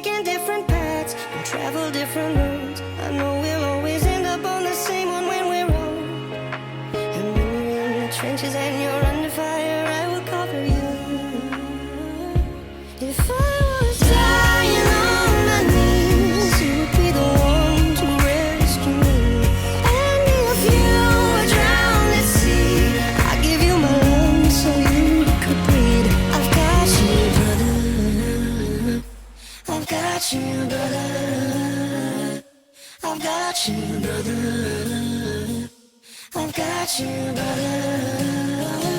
taken different paths and traveled different roads. I know we'll always end up on the same one when we're old. And when you're in the trenches and you're under fire, I will cover you. If I was dying on my knees, you would be the one to rescue me. And if you were drowned at sea, I'd give you my lungs so you could breathe. I've got you, brother. I've got you, brother. I've got you, brother. I've got you, brother.